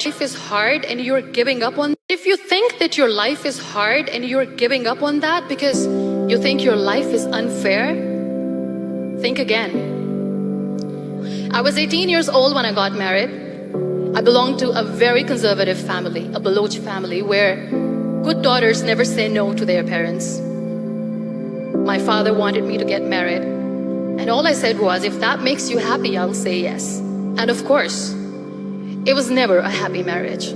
life is hard and you're giving up on, if you think that your life is hard and you're giving up on that because you think your life is unfair, think again. I was 18 years old when I got married. I belonged to a very conservative family, a Baloch family, where good daughters never say no to their parents. My father wanted me to get married, and all I said was, if that makes you happy, I'll say yes. And of course, it was never a happy marriage.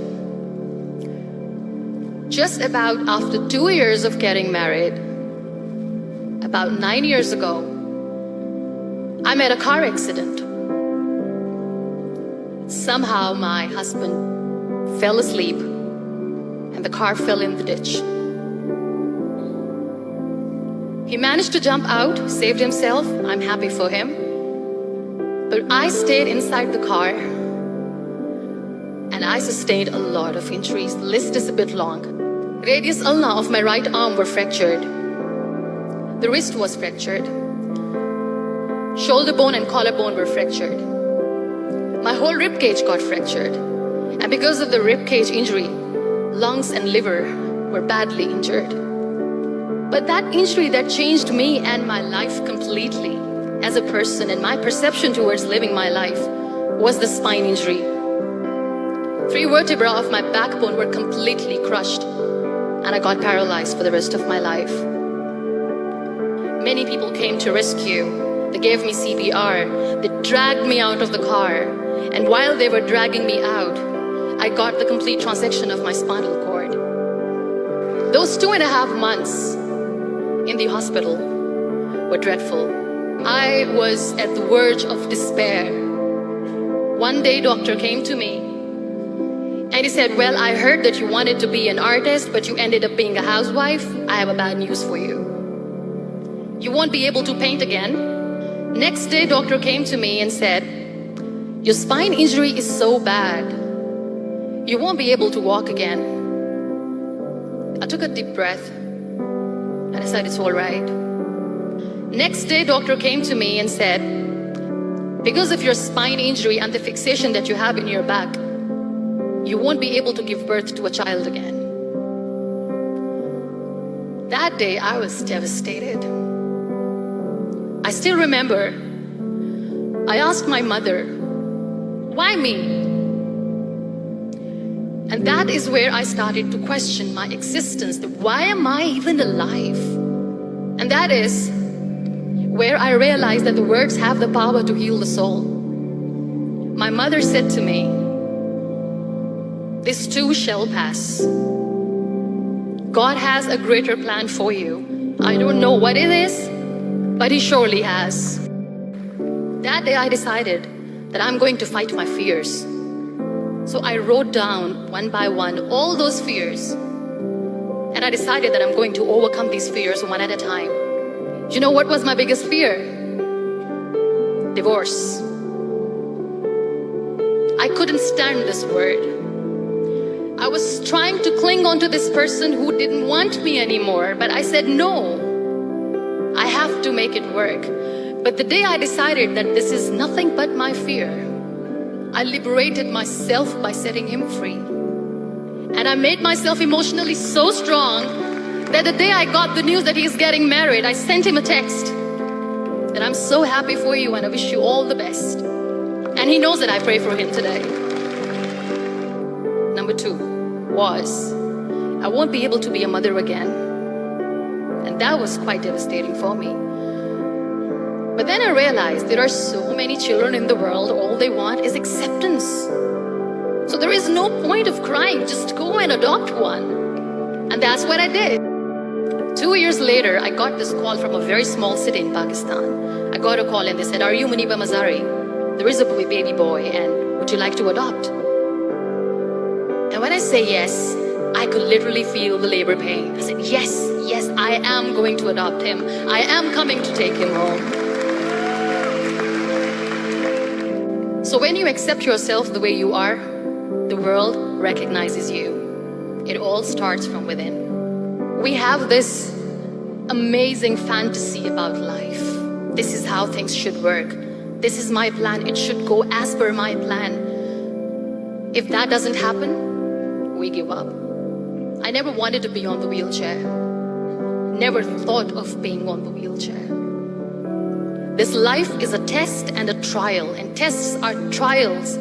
Just about after 2 years of getting married, about 9 years ago, I met a car accident. Somehow my husband fell asleep and the car fell in the ditch. He managed to jump out, saved himself. I'm happy for him. But I stayed inside the car and I sustained a lot of injuries. The list is a bit long. Radius ulna of my right arm were fractured. The wrist was fractured. Shoulder bone and collarbone were fractured. My whole rib cage got fractured. And because of the rib cage injury, lungs and liver were badly injured. But that injury that changed me and my life completely as a person and my perception towards living my life was the spine injury. 3 vertebrae of my backbone were completely crushed and I got paralyzed for the rest of my life. Many people came to rescue. They gave me CPR. They dragged me out of the car. And while they were dragging me out, I got the complete transection of my spinal cord. Those 2.5 months in the hospital were dreadful. I was at the verge of despair. One day, doctor came to me and he said, well, I heard that you wanted to be an artist, but you ended up being a housewife. I have a bad news for you. You won't be able to paint again. Next day, doctor came to me and said, your spine injury is so bad, you won't be able to walk again. I took a deep breath and I said, it's all right. Next day, doctor came to me and said, because of your spine injury and the fixation that you have in your back, you won't be able to give birth to a child again. That day, I was devastated. I still remember, I asked my mother, why me? And that is where I started to question my existence. Why am I even alive? And that is where I realized that the words have the power to heal the soul. My mother said to me, this too shall pass. God has a greater plan for you. I don't know what it is, but He surely has. That day I decided that I'm going to fight my fears. So I wrote down one by one all those fears. And I decided that I'm going to overcome these fears one at a time. You know what was my biggest fear? Divorce. I couldn't stand this word. I was trying to cling on to this person who didn't want me anymore, but I said no. I have to make it work. But the day I decided that this is nothing but my fear, I liberated myself by setting him free. And I made myself emotionally so strong that the day I got the news that he's getting married, I sent him a text that I'm so happy for you and I wish you all the best. And he knows that I pray for him today. Number 2 was, I won't be able to be a mother again. And that was quite devastating for me. But then I realized there are so many children in the world, all they want is acceptance. So there is no point of crying, just go and adopt one. And that's what I did. 2 years later, I got this call from a very small city in Pakistan. I got a call and they said, are you muniba mazari? There is a baby boy and would you like to adopt? And when I say yes, I could literally feel the labor pain. I said, yes, I am going to adopt him. I am coming to take him home. So when you accept yourself the way you are, the world recognizes you. It all starts from within. We have this amazing fantasy about life. This is how things should work. This is my plan. It should go as per my plan. If that doesn't happen, we give up. I never wanted to be on the wheelchair. Never thought of being on the wheelchair. This life is a test and a trial, and tests are trials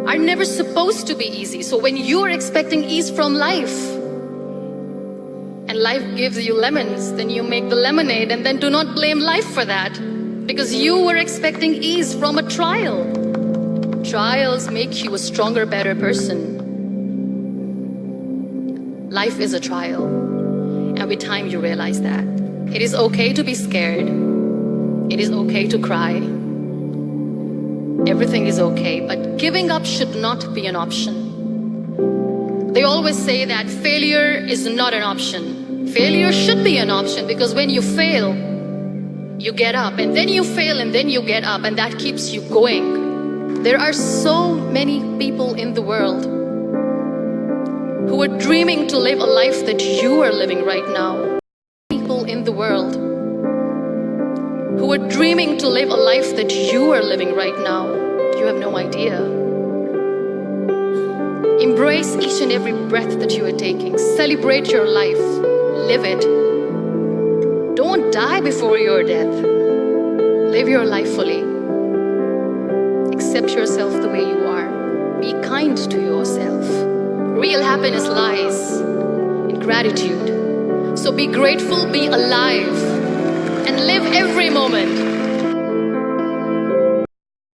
are never supposed to be easy. So when you're expecting ease from life, and life gives you lemons, then you make the lemonade, and then do not blame life for that, because you were expecting ease from a trial. Trials make you a stronger, better person. Life is a trial, and with time you realize that. It is okay to be scared. It is okay to cry. Everything is okay, but giving up should not be an option. They always say that failure is not an option. Failure should be an option, because when you fail, you get up, and then you fail, and then you get up, and that keeps you going. There are so many people in the world who are dreaming to live a life that you are living right now. People in the world who are dreaming to live a life that you are living right now. You have no idea. Embrace each and every breath that you are taking. Celebrate your life. Live it. Don't die before your death. Live your life fully. Accept yourself the way you are. Be kind to yourself. Real happiness lies in gratitude. So be grateful, be alive, and live every moment.